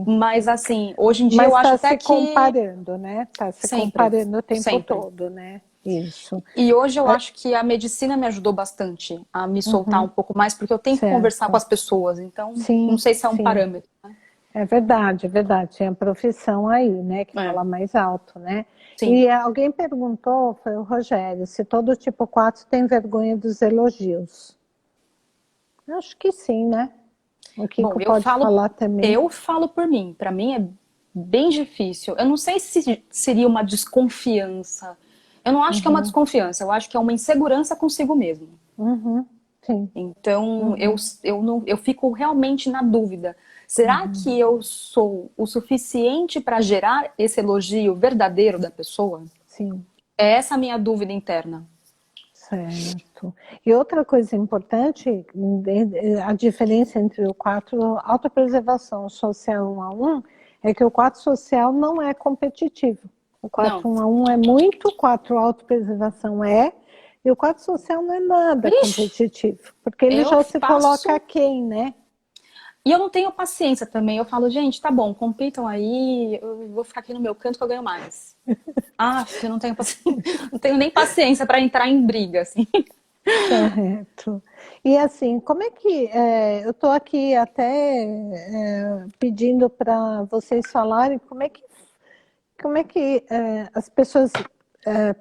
mas assim, hoje em dia eu acho até que... Mas tá se comparando, né? Tá se comparando o tempo todo, né? Isso. E hoje eu acho que a medicina me ajudou bastante a me soltar um pouco mais, porque eu tenho que conversar com as pessoas, então não sei se é um parâmetro, né? É verdade. Tem a profissão aí, né? Que fala mais alto, né? Sim. E alguém perguntou, foi o Rogério, se todo tipo 4 tem vergonha dos elogios. Acho que sim, né? O Kiko pode falar também. Eu falo por mim. Para mim é bem difícil. Eu não sei se seria uma desconfiança. Eu não acho que é uma desconfiança. Eu acho que é uma insegurança consigo mesmo. Sim. Então, eu fico realmente na dúvida. Será que eu sou o suficiente para gerar esse elogio verdadeiro da pessoa? Sim. É essa a minha dúvida interna. Certo. E outra coisa importante, a diferença entre o 4 autopreservação social 1 a 1, é que o 4 social não é competitivo. O 4 1 a 1 é muito, o 4 autopreservação e o 4 social não é nada competitivo, porque ele já se coloca aquém, né? E eu não tenho paciência também. Eu falo, gente, tá bom, compitam aí, eu vou ficar aqui no meu canto que eu ganho mais. Eu não tenho paciência, não tenho nem paciência para entrar em briga, assim. Certo. E assim, como é que... eu estou aqui até pedindo para vocês falarem como é que as pessoas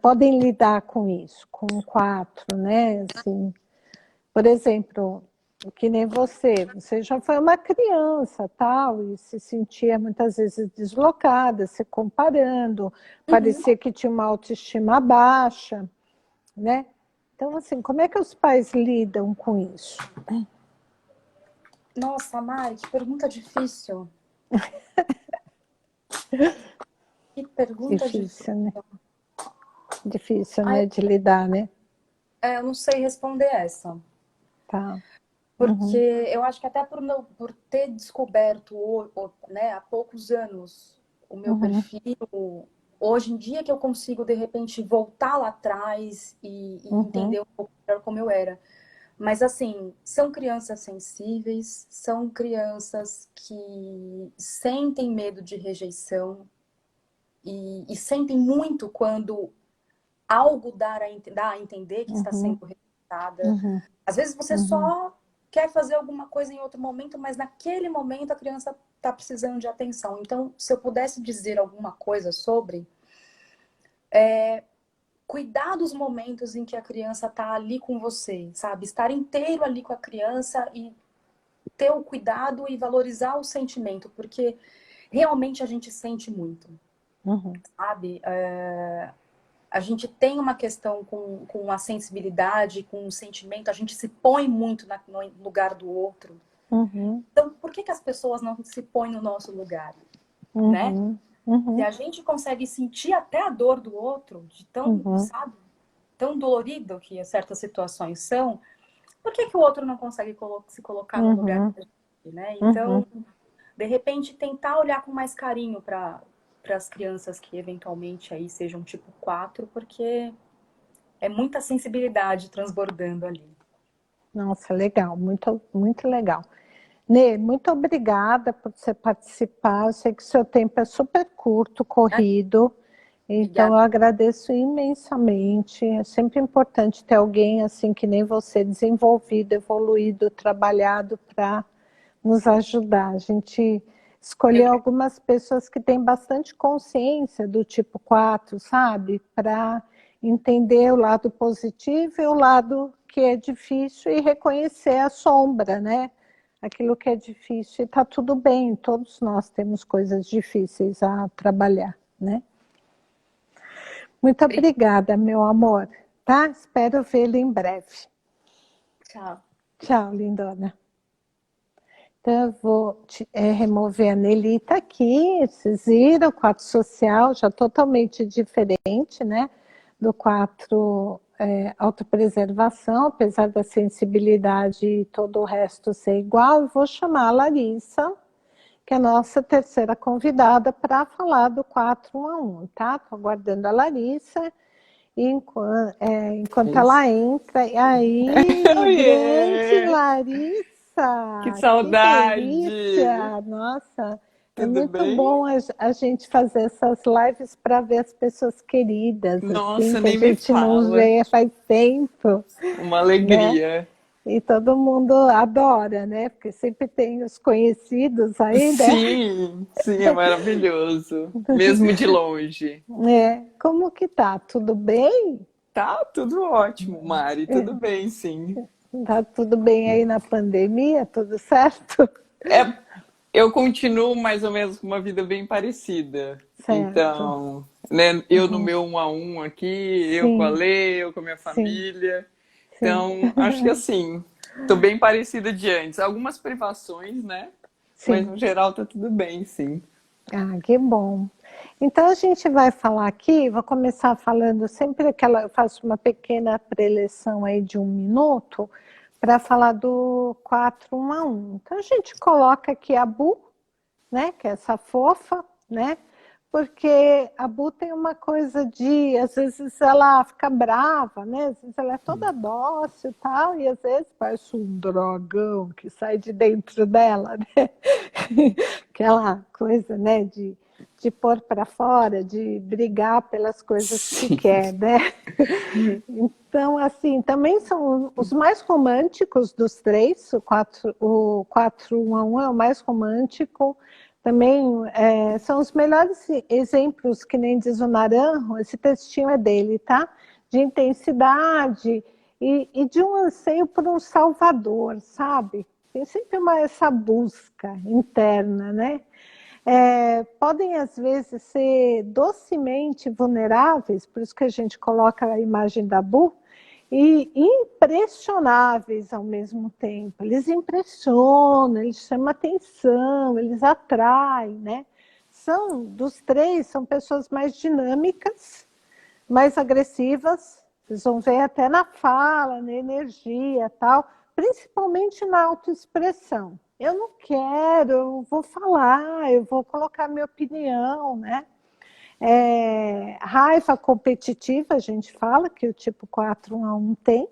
podem lidar com isso, com o 4, né? Assim, por exemplo... que nem você já foi uma criança, tal, e se sentia muitas vezes deslocada, se comparando, parecia que tinha uma autoestima baixa, né? Então, assim, como é que os pais lidam com isso? Nossa, Mari, que pergunta difícil. Que pergunta Difícil, difícil. né? Difícil, Ai, né, de lidar, né? eu não sei responder essa. Tá. Porque Uhum, eu acho que até por ter descoberto, né, há poucos anos o meu uhum, perfil, hoje em dia que eu consigo, de repente, voltar lá atrás e uhum, entender um pouco melhor como eu era. Mas, assim, são crianças sensíveis, são crianças que sentem medo de rejeição e sentem muito quando algo dá a entender que está uhum, sendo rejeitada. uhum, Às vezes você uhum, só quer fazer alguma coisa em outro momento, mas naquele momento a criança está precisando de atenção. Então, se eu pudesse dizer alguma coisa sobre, cuidar dos momentos em que a criança está ali com você, sabe? Estar inteiro ali com a criança e ter o cuidado e valorizar o sentimento, porque realmente a gente sente muito, uhum, sabe? A gente tem uma questão com a sensibilidade, com o sentimento, a gente se põe muito no lugar do outro. uhum, Então, por que as pessoas não se põem no nosso lugar, né? uhum, Se uhum, a gente consegue sentir até a dor do outro, de tão, uhum. sabe, tão dolorido que certas situações são, por que o outro não consegue se colocar no lugar Uhum, da gente, né? uhum. Então, de repente, tentar olhar com mais carinho para as crianças que eventualmente aí sejam tipo 4, porque é muita sensibilidade transbordando ali. Nossa, legal, muito, muito legal. Nê, muito obrigada por você participar. Eu sei que o seu tempo é super curto, Ah, corrido, então obrigada. eu agradeço imensamente. É sempre importante ter alguém assim que nem você, desenvolvido, evoluído, trabalhado para nos ajudar. A gente Eu escolheu que algumas pessoas que têm bastante consciência do tipo 4, sabe? Para entender o lado positivo e o lado que é difícil e reconhecer a sombra, né? Aquilo que é difícil e está tudo bem, todos nós temos coisas difíceis a trabalhar, né? Muito Obrigada. obrigada, meu amor, tá? Espero vê-lo em breve. Tchau. Tchau, lindona. Então, eu vou remover a Nelita aqui, vocês viram, o quadro social já totalmente diferente, né, do quadro autopreservação, apesar da sensibilidade e todo o resto ser igual. Eu vou chamar a Larissa, que é a nossa terceira convidada, para falar do 411, tá? Estou aguardando a Larissa. Enquanto Isso. ela entra, e aí, grande Oiê! Que Larissa, que saudade! delícia! Nossa, é Tudo muito bem? bom a gente fazer essas lives para ver as pessoas queridas, assim, Nossa, que a nem me gente não fala. vê faz tempo, Uma né? alegria. E todo mundo adora, né? Porque sempre tem os conhecidos aí, né? Sim, sim, é maravilhoso. Mesmo de longe. Como que tá? Tudo bem? Tá tudo ótimo, Mari, tudo bem, sim. Tá tudo bem aí na pandemia? Tudo certo? É, eu continuo mais ou menos com uma vida bem parecida. Certo. Então, né, eu no Uhum. meu 1 a 1 aqui, eu com a Sim, Lê, eu com a minha sim, família. sim. Então, acho que assim, tô bem parecida de antes. Algumas privações, né? Mas Sim. no geral tá tudo bem, sim. Ah, que bom. Então a gente vai falar aqui, vou começar falando sempre eu faço uma pequena preleção aí de 1 minuto para falar do 411. Então a gente coloca aqui a Bu, né, que é essa fofa, né? Porque a Bu tem uma coisa de, às vezes ela fica brava, né? Às vezes ela é toda dócil e tal, e às vezes parece um dragão que sai de dentro dela, né? Aquela coisa, né, de pôr para fora, de brigar pelas coisas que Sim. quer, né? Então, assim, também são os mais românticos dos três, o 411 é o mais romântico, também são os melhores exemplos, que nem diz o Naranjo, esse textinho é dele, tá? De intensidade e de um anseio por um salvador, sabe? Tem sempre essa busca interna, né? Podem às vezes ser docemente vulneráveis, por isso que a gente coloca a imagem da Bu, e impressionáveis ao mesmo tempo. Eles impressionam, eles chamam atenção, eles atraem, né? competição dos três são pessoas mais dinâmicas, mais agressivas. Vocês vão ver até na fala, na energia, tal, principalmente na autoexpressão. Eu não quero, eu vou falar, eu vou colocar minha opinião, né? Raiva competitiva, a gente fala que o tipo 4-1 tem,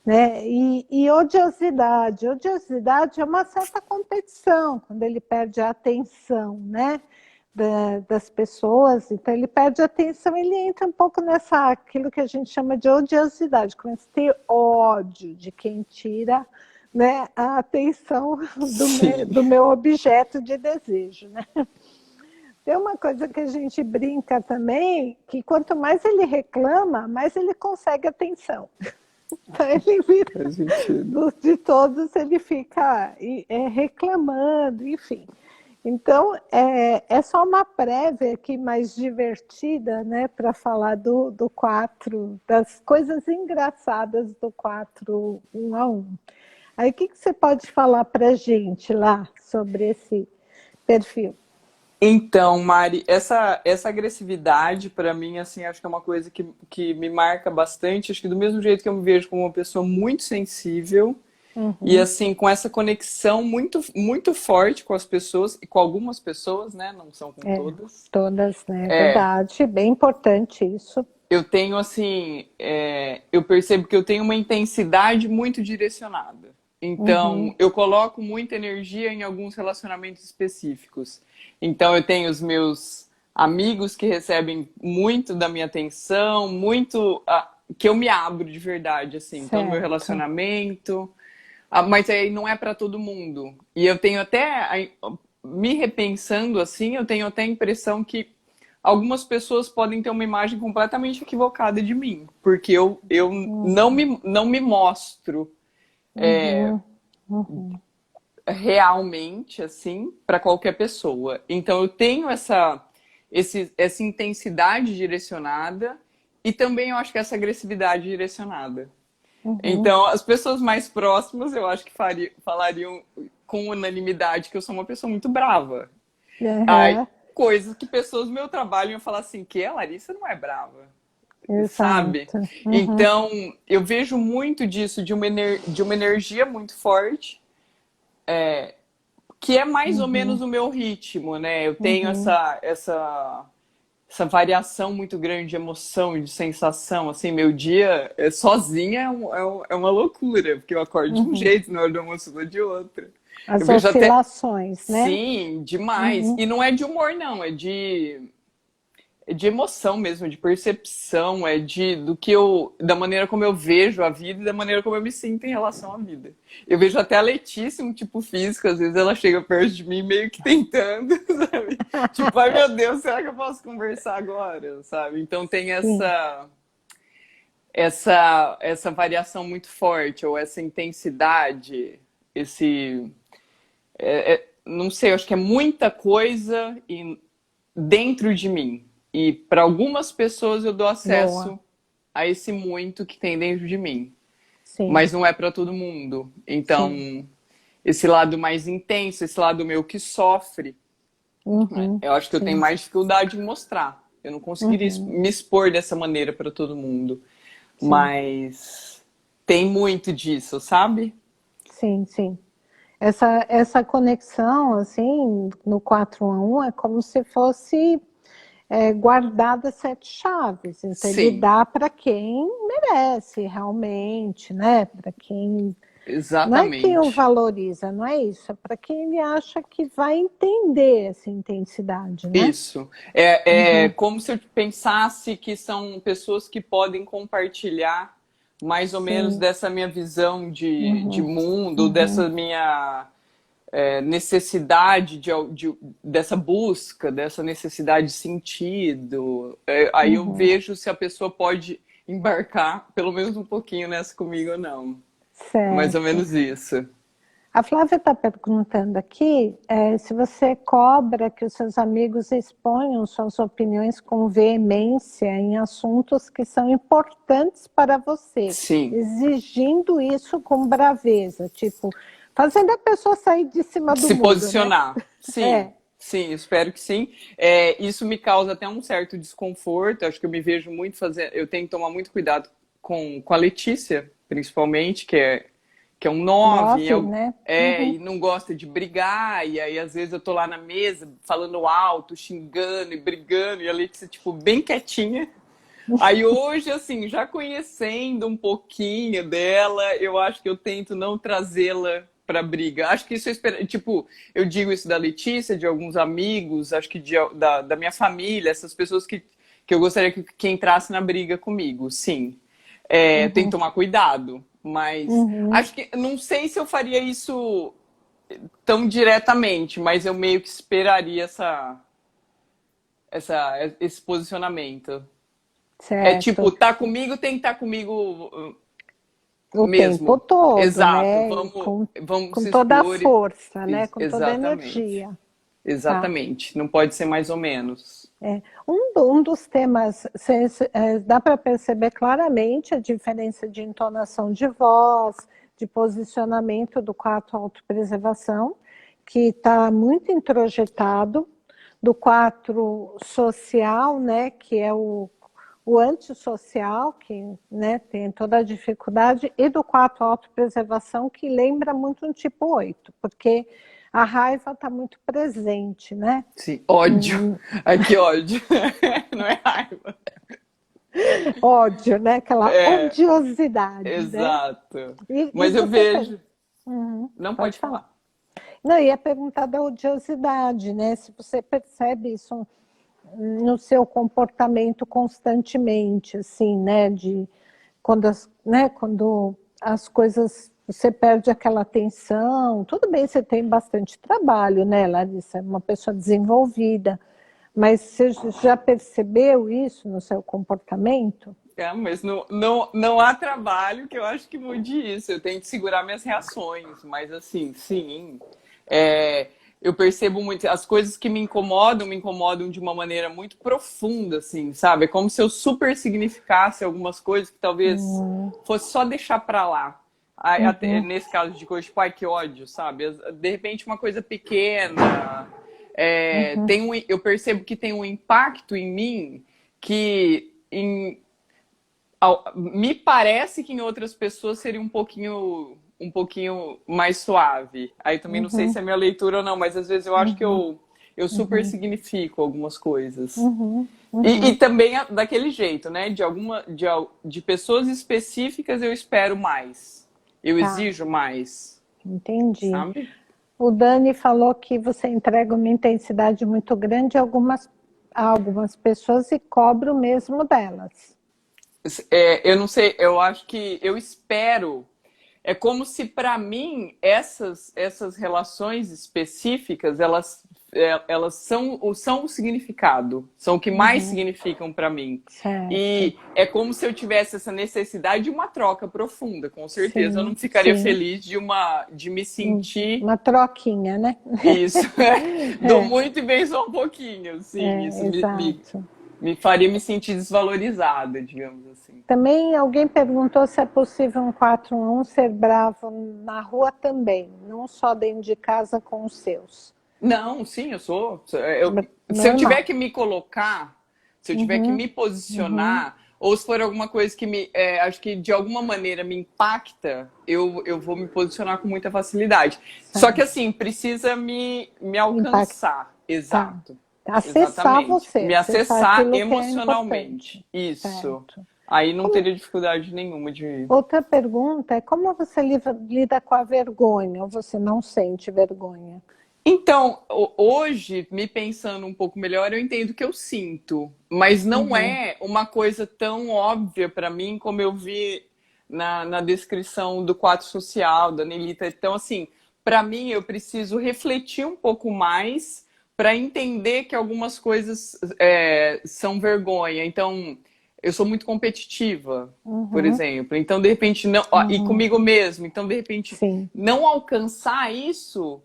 né? E odiosidade. Odiosidade é uma certa competição, quando ele perde a atenção, né? Das pessoas, então ele perde a atenção, ele entra um pouco aquilo que a gente chama de odiosidade, começa a ter ódio de quem tira, né, a atenção do meu objeto de desejo, né? Tem uma coisa que a gente brinca também, que quanto mais ele reclama, mais ele consegue atenção. Então ele vira, de todos ele fica reclamando, enfim. Então, é só uma prévia aqui mais divertida, né, para falar do 4, das coisas engraçadas do 4-1. Aí, o que você pode falar para a gente lá sobre esse perfil? Então, Mari, essa agressividade, para mim, assim, acho que é uma coisa que me marca bastante. Acho que do mesmo jeito que eu me vejo como uma pessoa muito sensível, e assim, com essa conexão muito, muito forte com as pessoas, e com algumas pessoas, né? Não são com todas. Todas, né? É verdade, bem importante isso. Eu tenho, assim, eu percebo que eu tenho uma intensidade muito direcionada. Então, eu coloco muita energia em alguns relacionamentos específicos. Então, eu tenho os meus amigos que recebem muito da minha atenção, muito... que eu me abro de verdade, assim. Certo. Então, no meu relacionamento... mas aí não é para todo mundo. E eu tenho até, me repensando assim, eu tenho até a impressão que algumas pessoas podem ter uma imagem completamente equivocada de mim. Porque eu não me mostro realmente, assim, para qualquer pessoa. Então eu tenho essa intensidade direcionada e também eu acho que essa agressividade direcionada. Então, as pessoas mais próximas, eu acho que falariam com unanimidade que eu sou uma pessoa muito brava. Aí, coisas que pessoas do meu trabalho iam falar assim, que a Larissa não é brava, sabe? Então, eu vejo muito disso, de uma energia muito forte, que é mais ou menos o meu ritmo, né? Eu tenho essa variação muito grande de emoção, de sensação, assim, meu dia sozinha é uma loucura, porque eu acordo de um jeito, na hora do almoço eu tô de outra. As oscilações, né? Sim, demais. E não é de humor, não, é de emoção mesmo, de percepção, da maneira como eu vejo a vida e da maneira como eu me sinto em relação à vida. Eu vejo até a Letícia, um tipo físico, às vezes ela chega perto de mim meio que tentando, sabe? Tipo, ai meu Deus, será que eu posso conversar agora, sabe? Então tem essa variação muito forte, ou essa intensidade, não sei, eu acho que é muita coisa dentro de mim. E para algumas pessoas eu dou acesso a esse muito que tem dentro de mim. Sim. Mas não é para todo mundo. Então, esse lado mais intenso, esse lado meu que sofre, eu acho que eu tenho mais dificuldade em mostrar. Eu não conseguiria me expor dessa maneira para todo mundo. Sim. Mas tem muito disso, sabe? Sim, sim. Essa conexão, assim, no 4-1 é como se fosse guardada 7 chaves. Então, ele dá para quem merece realmente, né? Para quem... Exatamente. Não é quem o valoriza, não é isso. É para quem ele acha que vai entender essa intensidade, né? Isso. Como se eu pensasse que são pessoas que podem compartilhar mais ou menos dessa minha visão de mundo, dessa minha necessidade, dessa busca, dessa necessidade de sentido. Aí eu vejo se a pessoa pode embarcar pelo menos um pouquinho nessa comigo ou não. Certo. Mais ou menos isso. A Flávia está perguntando aqui se você cobra que os seus amigos exponham suas opiniões com veemência em assuntos que são importantes para você. Sim. Exigindo isso com braveza, tipo, fazendo a pessoa sair de cima do muro, se posicionar. Né? Sim, Sim, espero que sim. Isso me causa até um certo desconforto. Acho que eu me vejo muito fazendo. Eu tenho que tomar muito cuidado com a Letícia, principalmente, que é um 9, Nove, né? e não gosta de brigar. E aí, às vezes, eu tô lá na mesa falando alto, xingando e brigando, e a Letícia, tipo, bem quietinha. Aí hoje, assim, já conhecendo um pouquinho dela, eu acho que eu tento não trazê-la pra briga. Acho que isso eu espero. Tipo, eu digo isso da Letícia, de alguns amigos, acho que da minha família, essas pessoas que eu gostaria que entrasse na briga comigo, sim. Tem que tomar cuidado, mas acho que não sei se eu faria isso tão diretamente, mas eu meio que esperaria esse posicionamento. É tipo, Certo. tá comigo, tem que estar comigo O tempo mesmo. todo, Exato, né? E vamos com se toda a expor. força, né? Com toda a Exatamente. energia. Tá. Exatamente. Não pode ser mais ou menos. Um dos temas, dá para perceber claramente a diferença de entonação de voz, de posicionamento do 4 autopreservação, que está muito introjetado, do 4 social, né, que é o antissocial, que, né, tem toda a dificuldade, e do 4 autopreservação, que lembra muito um tipo 8, porque a raiva está muito presente, né? Sim, ódio. Ai, que ódio. Não é raiva. Ódio, né? Aquela É, odiosidade, né? exato. E Mas eu você vejo. Não pode pode falar. falar. Não, ia perguntar da odiosidade, né? Se você percebe isso no seu comportamento constantemente, assim, né? Quando as coisas, você perde aquela atenção. Tudo bem, você tem bastante trabalho, né, Larissa? É uma pessoa desenvolvida, mas você já percebeu isso no seu comportamento? Mas não há trabalho que eu acho que mude isso. Eu tenho que segurar minhas reações, mas assim, sim. Eu percebo muito. As coisas que me incomodam de uma maneira muito profunda, assim, sabe? É como se eu super significasse algumas coisas que talvez fosse só deixar pra lá. Aí, até, nesse caso de coisa, tipo, ai, que ódio, sabe? De repente, uma coisa pequena. Eu percebo que tem um impacto em mim que me parece que em outras pessoas seria um pouquinho mais suave. Aí também não sei se é minha leitura ou não, mas às vezes eu acho que eu super significo algumas coisas. E também daquele jeito, né? De pessoas específicas eu espero mais. Eu Tá, exijo mais, entendi. sabe? O Dani falou que você entrega uma intensidade muito grande a algumas pessoas e cobra o mesmo delas. Eu não sei, eu acho que eu espero. É como se para mim essas relações específicas elas são o significado, são o que mais significam para mim. Certo. E é como se eu tivesse essa necessidade de uma troca profunda. Com certeza eu não Sim, ficaria sim. feliz de me sentir Uma troquinha, né? isso. Dou É, muito e bem só um pouquinho, sim. Isso exato. me faria me sentir desvalorizada, digamos assim. Também alguém perguntou se é possível um 4-1 ser bravo na rua também, não só dentro de casa com os seus. Não, sim, eu sou. Se eu tiver Normal. que me colocar, se eu tiver que me posicionar, ou se for alguma coisa que acho que de alguma maneira me impacta, eu vou me posicionar com muita facilidade. Só que assim, precisa me Impacto. alcançar. Tá. Exato. Acessar Exatamente. você, Me acessar acessar aquilo que é emocionalmente. importante. Isso. Certo. Aí não Como- teria dificuldade nenhuma de. Outra pergunta é como você lida com a vergonha, ou você não sente vergonha? Então, hoje, me pensando um pouco melhor, eu entendo que eu sinto, mas não é uma coisa tão óbvia para mim como eu vi na descrição do quadro social, da Nelita. Então, assim, para mim, eu preciso refletir um pouco mais para entender que algumas coisas são vergonha. Então, eu sou muito competitiva, por exemplo. Então, de repente, não. E comigo mesmo. Então, de repente, Sim, não alcançar isso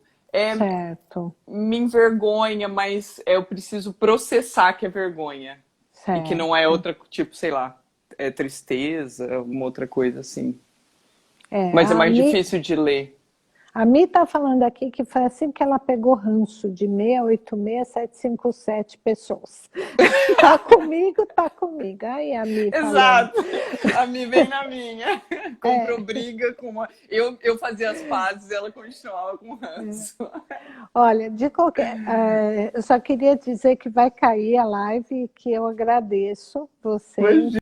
certo, me envergonha, mas eu preciso processar que é vergonha. E que não é certo. outra, tipo, sei lá, é tristeza, alguma outra coisa assim. É, Mas é mais difícil de ler. A Mi está falando aqui que foi assim que ela pegou ranço de 686-757 pessoas. Tá comigo, tá comigo. Aí a Mi falando. Exato. A Mi vem na minha. Comprou briga com uma... Eu fazia as pazes e ela continuava com ranço. Olha, de qualquer... eu só queria dizer que vai cair a live e que eu agradeço vocês.